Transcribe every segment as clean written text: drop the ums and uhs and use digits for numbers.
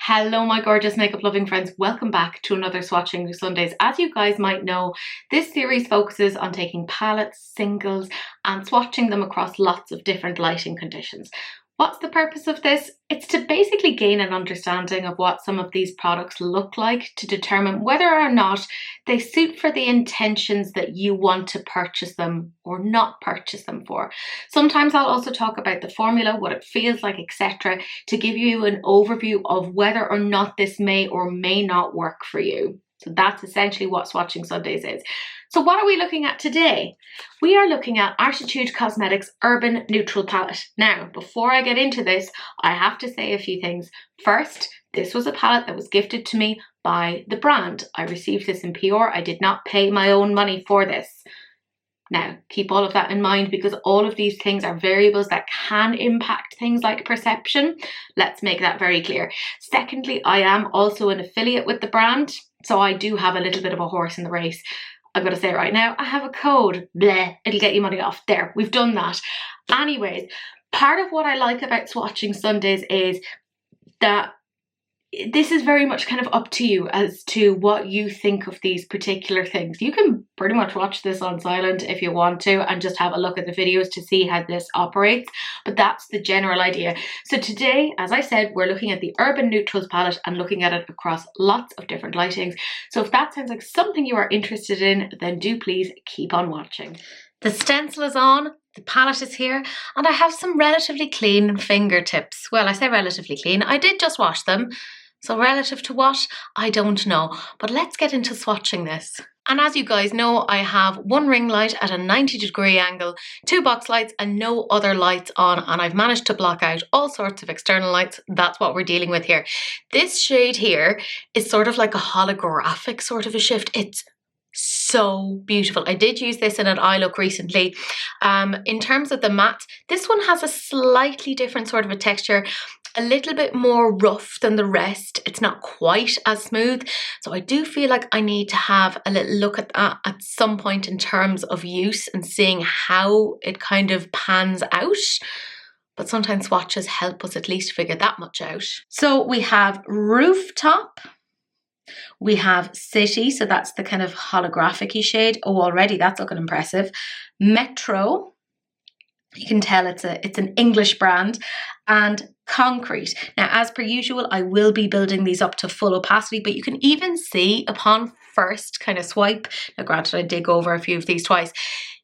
Hello my gorgeous makeup loving friends, welcome back to another Swatching Sundays. As you guys might know, this series focuses on taking palettes, singles and swatching them across lots of different lighting conditions. What's the purpose of this? It's to basically gain an understanding of what some of these products look like to determine whether or not they suit for the intentions that you want to purchase them or not purchase them for. Sometimes I'll also talk about the formula, what it feels like, etc., to give you an overview of whether or not this may or may not work for you. So that's essentially what Swatching Sundays is. So what are we looking at today? We are looking at Arttitude Cosmetics Urban Neutral Palette. Now, before I get into this, I have to say a few things. First, this was a palette that was gifted to me by the brand. I received this in PR. I did not pay my own money for this. Now, keep all of that in mind because all of these things are variables that can impact things like perception. Let's make that very clear. Secondly, I am also an affiliate with the brand, so I do have a little bit of a horse in the race. I've got to say it right now, I have a code. Bleh, it'll get you money off. There, we've done that. Anyways, part of what I like about Swatching Sundays is that this is very much kind of up to you as to what you think of these particular things. You can pretty much watch this on silent if you want to and just have a look at the videos to see how this operates, but that's the general idea. So today, as I said, we're looking at the Urban Neutrals palette and looking at it across lots of different lightings. So if that sounds like something you are interested in, then do please keep on watching. The stencil is on. The palette is here and I have some relatively clean fingertips. Well, I say relatively clean. I did just wash them. So relative to what? I don't know. But let's get into swatching this. And as you guys know, I have one ring light at a 90-degree angle, two box lights and no other lights on. And I've managed to block out all sorts of external lights. That's what we're dealing with here. This shade here is sort of like a holographic sort of a shift. It's so beautiful. I did use this in an eye look recently. In terms of the matte, this one has a slightly different sort of a texture, a little bit more rough than the rest. It's not quite as smooth. So I do feel like I need to have a little look at that at some point in terms of use and seeing how it kind of pans out. But sometimes swatches help us at least figure that much out. So we have Rooftop. We have City, so that's the kind of holographic-y shade. Oh, already that's looking impressive. Metro, you can tell it's an English brand. And Concrete. Now, as per usual, I will be building these up to full opacity, but you can even see upon first kind of swipe, now granted I did go over a few of these twice,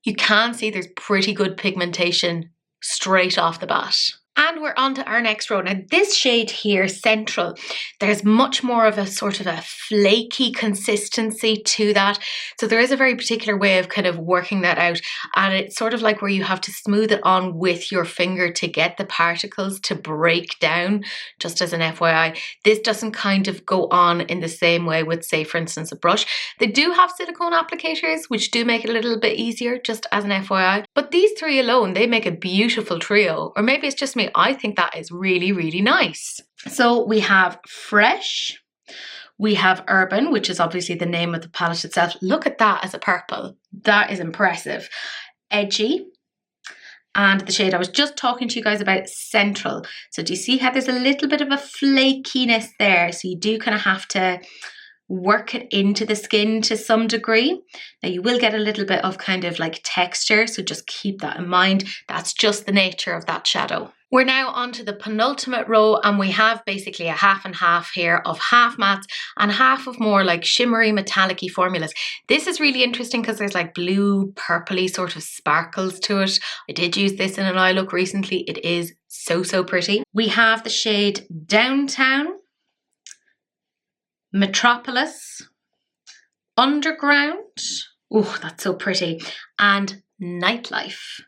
you can see there's pretty good pigmentation straight off the bat. And we're on to our next row. Now this shade here, Central, there's much more of a sort of a flaky consistency to that. So there is a very particular way of kind of working that out. And it's sort of like where you have to smooth it on with your finger to get the particles to break down, just as an FYI. This doesn't kind of go on in the same way with, say, for instance, a brush. They do have silicone applicators, which do make it a little bit easier, just as an FYI. But these three alone, they make a beautiful trio. Or maybe it's just me. I think that is really, really nice. So we have Fresh, we have Urban, which is obviously the name of the palette itself. Look at that as a purple. That is impressive. Edgy. And the shade I was just talking to you guys about, Central. So do you see how there's a little bit of a flakiness there? So you do kind of have to work it into the skin to some degree. Now you will get a little bit of kind of like texture, so just keep that in mind. That's just the nature of that shadow. We're now on to the penultimate row and we have basically a half and half here of half mattes and half of more like shimmery metallic-y formulas. This is really interesting because there's like blue, purpley sort of sparkles to it. I did use this in an eye look recently. It is so, so pretty. We have the shade Downtown, Metropolis, Underground. Oh, that's so pretty. And Nightlife.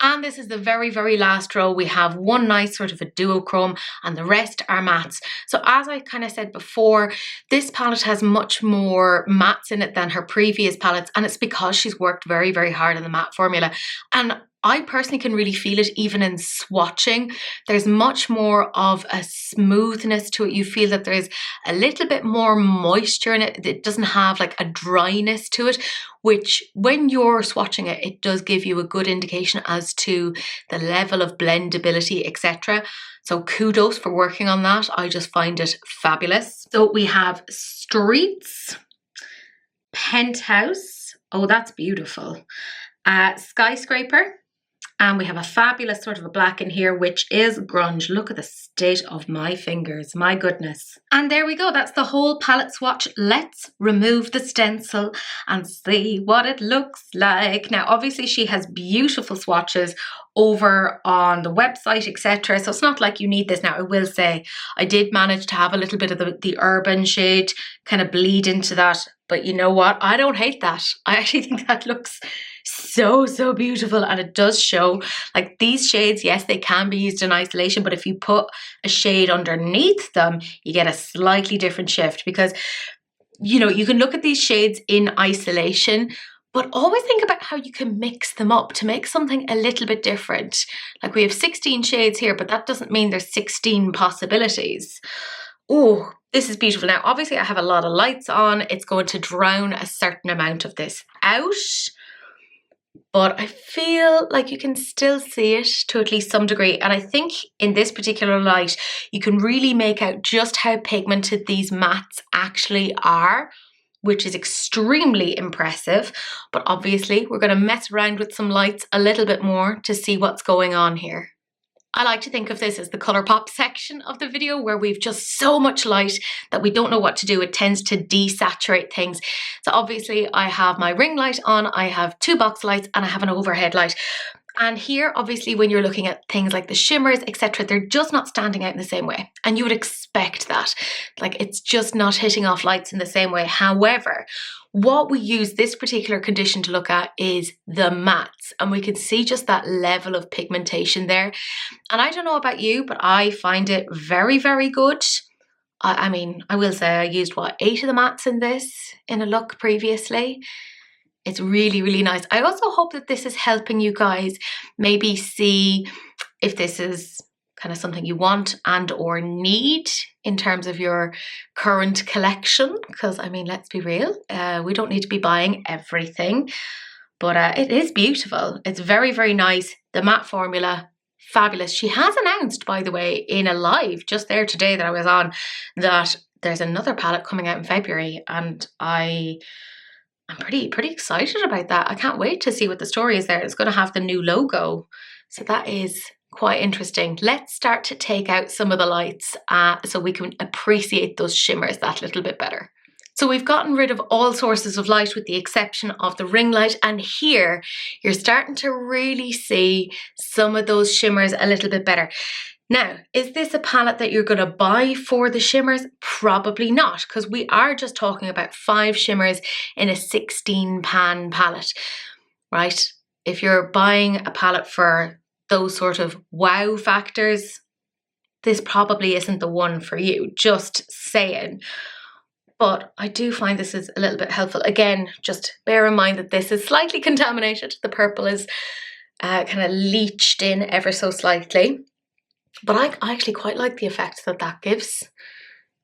And this is the very, very last row. We have one nice sort of a duochrome and the rest are mattes. So as I kind of said before, this palette has much more mattes in it than her previous palettes. And it's because she's worked very, very hard on the matte formula. And I personally can really feel it even in swatching. There's much more of a smoothness to it. You feel that there's a little bit more moisture in it. It doesn't have like a dryness to it, which when you're swatching it, it does give you a good indication as to the level of blendability, etc. So kudos for working on that. I just find it fabulous. So we have Streets, Penthouse. Oh, that's beautiful. Skyscraper. And we have a fabulous sort of a black in here, which is grunge. Look at the state of my fingers, my goodness. And there we go, that's the whole palette swatch. Let's remove the stencil and see what it looks like. Now, obviously she has beautiful swatches over on the website, etc. So it's not like you need this. Now, I will say, I did manage to have a little bit of the urban shade kind of bleed into that. But you know what? I don't hate that. I actually think that looks so beautiful, and it does show. Like these shades, yes, they can be used in isolation, but if you put a shade underneath them, you get a slightly different shift, because you know, you can look at these shades in isolation, but always think about how you can mix them up to make something a little bit different. Like we have 16 shades here, but that doesn't mean there's 16 possibilities. Oh, this is beautiful. Now, obviously I have a lot of lights on. It's going to drown a certain amount of this out, but I feel like you can still see it to at least some degree. And I think in this particular light, you can really make out just how pigmented these mattes actually are, which is extremely impressive. But obviously we're going to mess around with some lights a little bit more to see what's going on here. I like to think of this as the ColourPop section of the video, where we've just so much light that we don't know what to do. It tends to desaturate things. So obviously I have my ring light on, I have two box lights, and I have an overhead light. And here, obviously, when you're looking at things like the shimmers, etc., they're just not standing out in the same way. And you would expect that. Like, it's just not hitting off lights in the same way. However, what we use this particular condition to look at is the mattes. And we can see just that level of pigmentation there. And I don't know about you, but I find it very good. I mean, I will say I used, what, 8 of the mattes in this in a look previously. It's really nice. I also hope that this is helping you guys maybe see if this is kind of something you want and or need in terms of your current collection. Because, I mean, let's be real, we don't need to be buying everything. But it is beautiful. It's very nice. The matte formula, fabulous. She has announced, by the way, in a live just there today that I was on, that there's another palette coming out in February. And I'm pretty excited about that. I can't wait to see what the story is there. It's going to have the new logo. So that is quite interesting. Let's start to take out some of the lights so we can appreciate those shimmers that little bit better. So we've gotten rid of all sources of light with the exception of the ring light. And here you're starting to really see some of those shimmers a little bit better. Now, is this a palette that you're going to buy for the shimmers? Probably not, because we are just talking about 5 shimmers in a 16 pan palette, right? If you're buying a palette for those sort of wow factors, this probably isn't the one for you, just saying. But I do find this is a little bit helpful. Again, just bear in mind that this is slightly contaminated. The purple is kind of leached in ever so slightly. But I actually quite like the effect that that gives.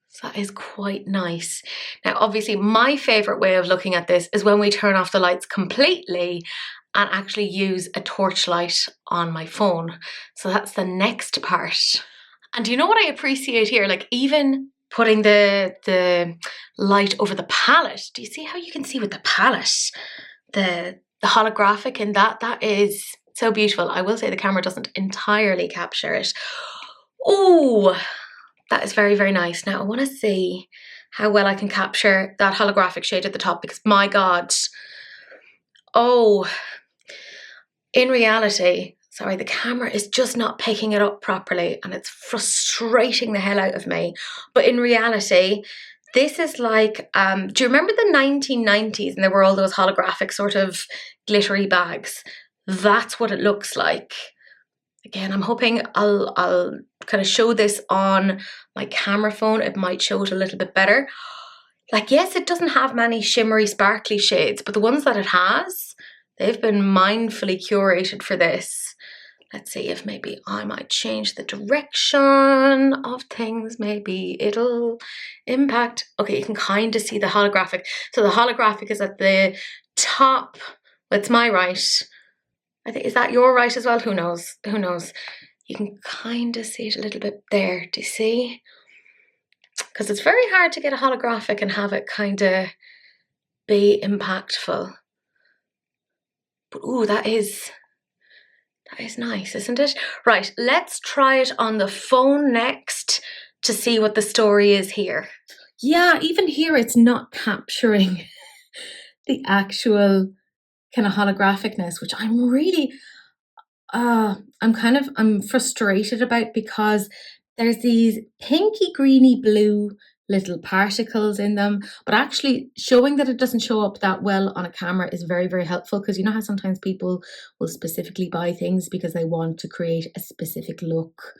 So that is quite nice. Now, obviously, my favourite way of looking at this is when we turn off the lights completely and actually use a torchlight on my phone. So that's the next part. And do you know what I appreciate here? Like, even putting the light over the palette. Do you see how you can see with the palette? The holographic in that is so beautiful. I will say the camera doesn't entirely capture it. Oh, that is very nice. Now I want to see how well I can capture that holographic shade at the top, because my God. Oh, in reality, sorry, the camera is just not picking it up properly and it's frustrating the hell out of me. But in reality, this is like, do you remember the 1990s and there were all those holographic sort of glittery bags? That's what it looks like. Again, I'm hoping I'll kind of show this on my camera phone. It might show it a little bit better. Like, yes, it doesn't have many shimmery, sparkly shades, but the ones that it has, They've been mindfully curated for this. Let's see if maybe I might change the direction of things. Maybe it'll impact. Okay, you can kind of see the holographic. So the holographic is at the top. That's my right. I think, is that your right as well? Who knows? Who knows? You can kind of see it a little bit there. Do you see? Because it's very hard to get a holographic and have it kind of be impactful. But ooh, that is nice, isn't it? Right, let's try it on the phone next to see what the story is here. Yeah, even here it's not capturing the actual kind of holographicness, which I'm really, I'm frustrated about, because there's these pinky greeny blue little particles in them, but actually showing that it doesn't show up that well on a camera is very, very helpful, because you know how sometimes people will specifically buy things because they want to create a specific look.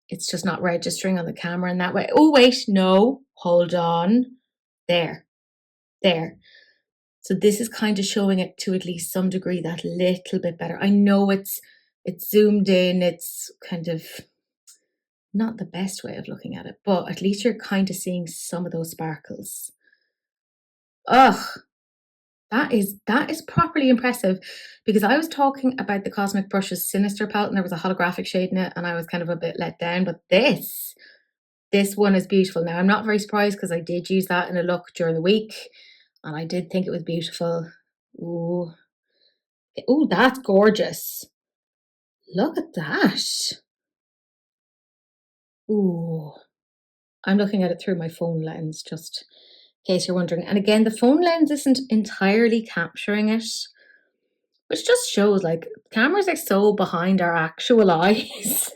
It's just not registering on the camera in that way. Oh wait, no, hold on. There. So this is kind of showing it to at least some degree that little bit better. I know it's zoomed in, it's kind of not the best way of looking at it, but at least you're kind of seeing some of those sparkles. Ugh, that is properly impressive, because I was talking about the Cosmic Brushes Sinister palette and there was a holographic shade in it and I was kind of a bit let down, but this one is beautiful. Now I'm not very surprised, because I did use that in a look during the week and I did think it was beautiful. Ooh, that's gorgeous. Look at that. Ooh, I'm looking at it through my phone lens, just in case you're wondering. And again, the phone lens isn't entirely capturing it, which just shows like cameras are so behind our actual eyes.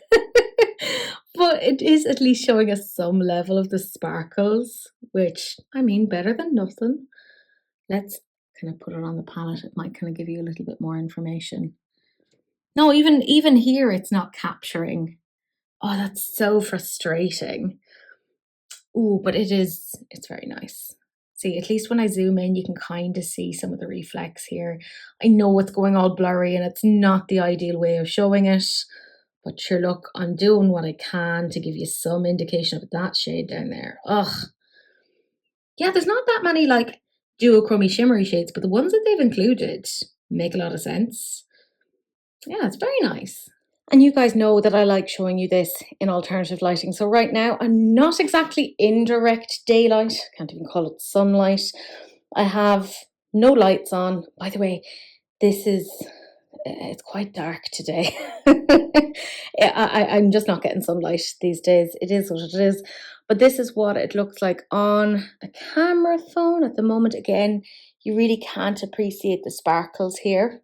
But it is at least showing us some level of the sparkles, which, I mean, better than nothing. Let's kind of put it on the palette. It might kind of give you a little bit more information. No, even here it's not capturing. Oh, that's so frustrating. Ooh, but it's very nice. See, at least when I zoom in, you can kind of see some of the reflex here. I know it's going all blurry and it's not the ideal way of showing it, but sure, look, I'm doing what I can to give you some indication of that shade down there. Ugh. Yeah, there's not that many like duochromy shimmery shades, but the ones that they've included make a lot of sense. Yeah, it's very nice. And you guys know that I like showing you this in alternative lighting. So right now I'm not exactly in direct daylight. Can't even call it sunlight. I have no lights on. By the way, it's quite dark today. I'm just not getting sunlight these days. It is what it is. But this is what it looks like on a camera phone at the moment. Again, you really can't appreciate the sparkles here,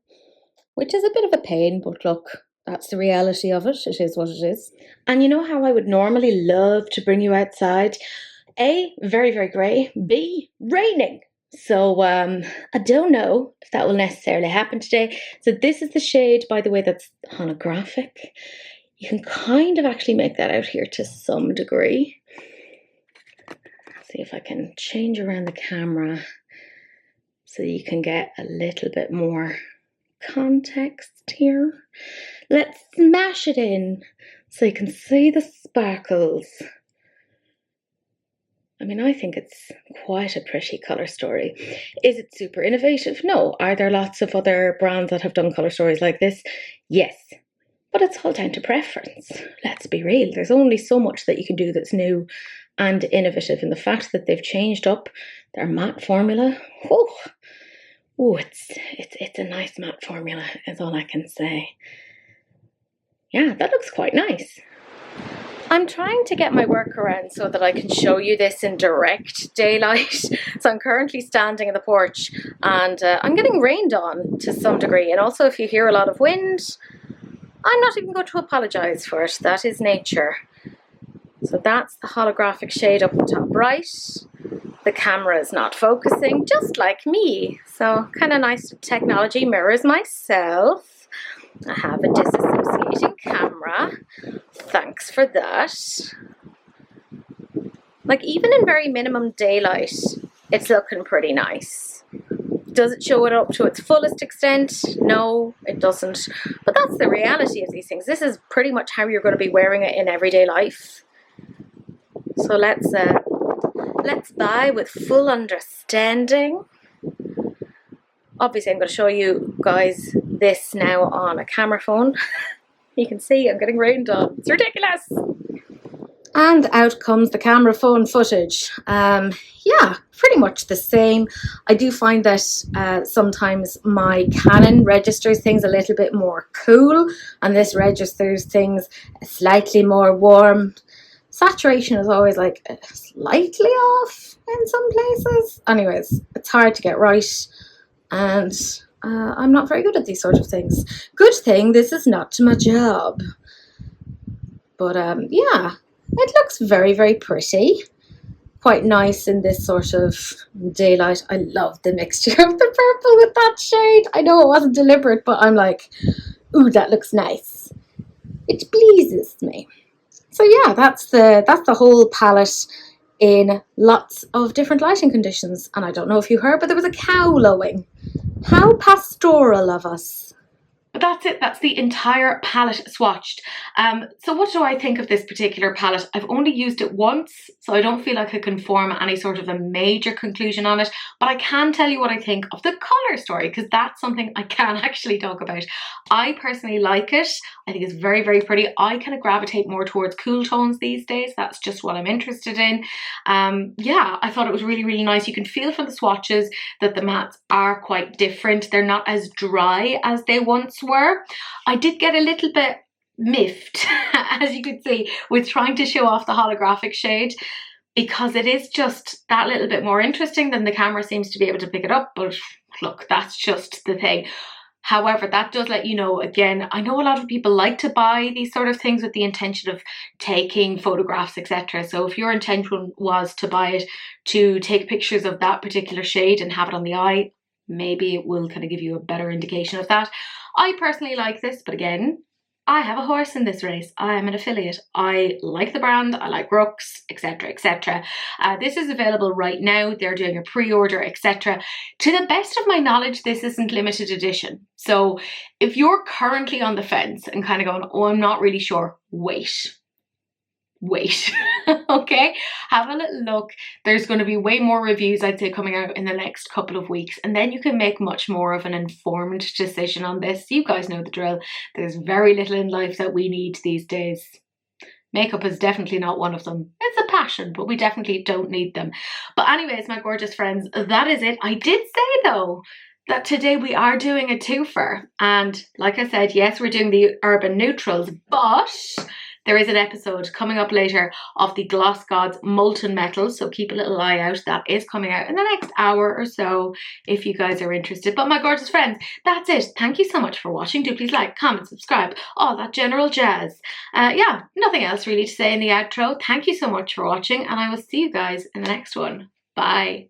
which is a bit of a pain, but look, that's the reality of it. It is what it is. And you know how I would normally love to bring you outside? A, very, very grey. B, raining. So I don't know if that will necessarily happen today. So this is the shade, by the way, that's holographic. You can kind of actually make that out here to some degree. See if I can change around the camera so you can get a little bit more context here. Let's smash it in so you can see the sparkles. I mean, I think it's quite a pretty colour story. Is it super innovative? No. Are there lots of other brands that have done colour stories like this? Yes. But it's all down to preference. Let's be real. There's only so much that you can do that's new and innovative. And the fact that they've changed up their matte formula, it's a nice matte formula, is all I can say. Yeah, that looks quite nice. I'm trying to get my work around so that I can show you this in direct daylight. So I'm currently standing in the porch and I'm getting rained on to some degree. And also if you hear a lot of wind, I'm not even going to apologise for it. That is nature. So that's the holographic shade up the top right. The camera is not focusing, just like me. So kind of nice technology mirrors myself. I have a disassociating camera. Thanks for that. Like even in very minimum daylight, it's looking pretty nice. Does it show it up to its fullest extent? No, it doesn't. But that's the reality of these things. This is pretty much how you're going to be wearing it in everyday life. So let's buy with full understanding. Obviously, I'm going to show you guys this now on a camera phone. You can see I'm getting rained on. It's ridiculous. And out comes the camera phone footage. Yeah, pretty much the same. I do find that sometimes my Canon registers things a little bit more cool, and this registers things slightly more warm. Saturation is always like slightly off in some places. Anyways, it's hard to get right, and I'm not very good at these sort of things. Good thing this is not my job. But yeah, it looks very, very pretty. Quite nice in this sort of daylight. I love the mixture of the purple with that shade. I know it wasn't deliberate, but I'm like, ooh, that looks nice. It pleases me. So yeah, that's the whole palette in lots of different lighting conditions. And I don't know if you heard, but there was a cow lowing. How pastoral of us. But that's it, that's the entire palette swatched. So what do I think of this particular palette? I've only used it once, so I don't feel like I can form any sort of a major conclusion on it, but I can tell you what I think of the colour story, because that's something I can actually talk about. I personally like it. I think it's very, very pretty. I kind of gravitate more towards cool tones these days. That's just what I'm interested in. Yeah, I thought it was really, really nice. You can feel from the swatches that the mattes are quite different. They're not as dry as they once were. I did get a little bit miffed, as you could see, with trying to show off the holographic shade, because it is just that little bit more interesting than the camera seems to be able to pick it up. But look, that's just the thing. However, that does let you know, again, I know a lot of people like to buy these sort of things with the intention of taking photographs, etc. So if your intention was to buy it to take pictures of that particular shade and have it on the eye, maybe it will kind of give you a better indication of that. I personally like this, but again, I have a horse in this race. I am an affiliate. I like the brand, I like Brooks, etc, etc. This is available right now. They're doing a pre-order, etc. To the best of my knowledge, this isn't limited edition. So if you're currently on the fence and kind of going, oh, I'm not really sure, wait. Okay, have a little look. There's going to be way more reviews, I'd say, coming out in the next couple of weeks, and then you can make much more of an informed decision on this. You guys know the drill. There's very little in life that we need these days. Makeup is definitely not one of them. It's a passion, but we definitely don't need them. But anyways, my gorgeous friends, that is it. I did say though that today we are doing a twofer, and like I said, yes, we're doing the Urban Neutrals, but there is an episode coming up later of the Gloss Gods Molten Metals, so keep a little eye out. That is coming out in the next hour or so if you guys are interested. But my gorgeous friends, that's it. Thank you so much for watching. Do please like, comment, subscribe, all that general jazz. Yeah, nothing else really to say in the outro. Thank you so much for watching, and I will see you guys in the next one. Bye.